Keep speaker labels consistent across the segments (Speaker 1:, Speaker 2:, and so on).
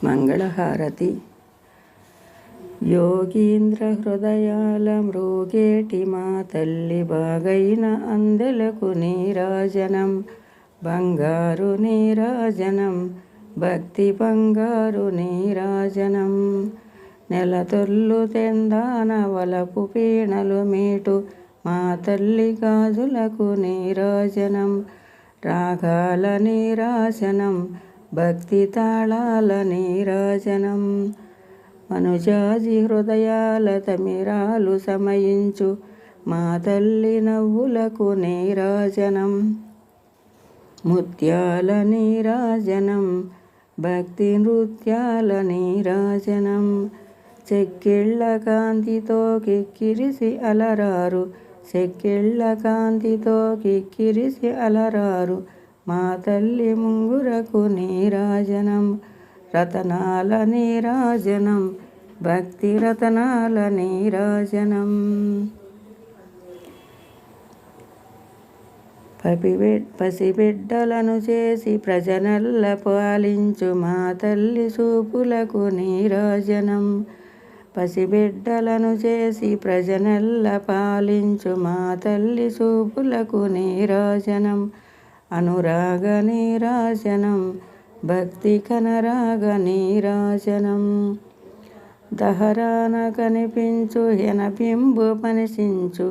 Speaker 1: మంగళహారతి. యోగీంద్ర హృదయాల మృగేటి మా తల్లి బాగైన అందెలకు నీరాజనం, బంగారు నీరాజనం, భక్తి బంగారు నీరాజనం. నెలతొల్లు తెందాన వలపు పీణలు మీటు మా తల్లి గాజులకు నీరాజనం, రాగాల నీరాజనం, భక్తి తాళాల నీరాజనం. మనుజాజి హృదయాల తమిరాలు సమయించు మా తల్లి నవ్వులకు నీరాజనం, ముత్యాల నీరాజనం, భక్తి నృత్యాల నీరాజనం. చెక్కిళ్ళ కాంతితో కిక్కిరిసి అలరారు, చెక్కిళ్ళ కాంతితో కిక్కిరిసి అలరారు మా తల్లి ముంగురకు నీరాజనం, రతనాల నీరాజనం, భక్తి రతనాల నీరాజనం. పసిబిడ్డలను చేసి ప్రజనల్ల పాలించు మా తల్లి చూపులకు నీరాజనం, పసిబిడ్డలను చేసి ప్రజనల్ల పాలించు మా తల్లి చూపులకు నీరాజనం, అనురాగ నీరాజనం, భక్తి కనరాగ నీరాజనం. దహరాన కనిపించు హెనబింబు మనిషించు,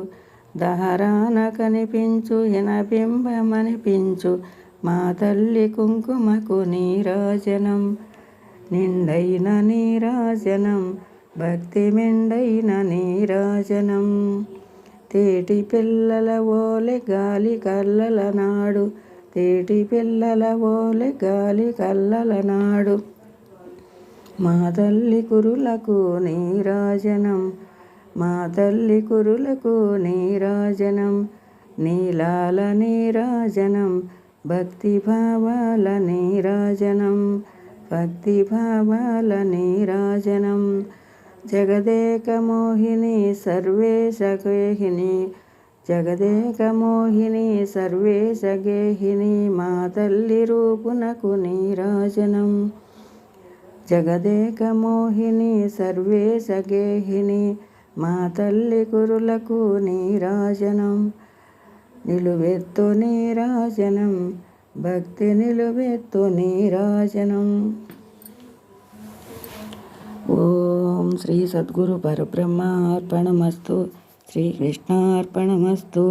Speaker 1: దహరాన కనిపించు హెనబింబమనిపించు మా తల్లి కుంకుమకు నీరాజనం, నిండైన నీరాజనం, భక్తి మెండైన నీరాజనం. తేటి పిల్లల ఓలె గాలి కల్లల నాడు, తేటి పిల్లల ఓలె గాలి కల్లల నాడు మా తల్లి కురులకు నీరాజనం, మా తల్లి కురులకు నీరాజనం, నీలాల నీరాజనం, భక్తి భావాల నీరాజనం, భక్తి భావాల నీరాజనం. జగదేక మోహిని సర్వేశ గేహిని, జగదేక మోహిని సర్వేశ గేహిని మా తల్లి రూపునకు నీరాజనం, జగదేక మోహిని సర్వేశ గేహిని మా తల్లి కురులకు నీరాజనం, నిలువెత్తు నీరాజనం, భక్తి నిలువెత్తు నీరాజనం. ఓం శ్రీ సద్గురు పరబ్రహ్మార్పణమస్తు, శ్రీకృష్ణార్పణమస్తు.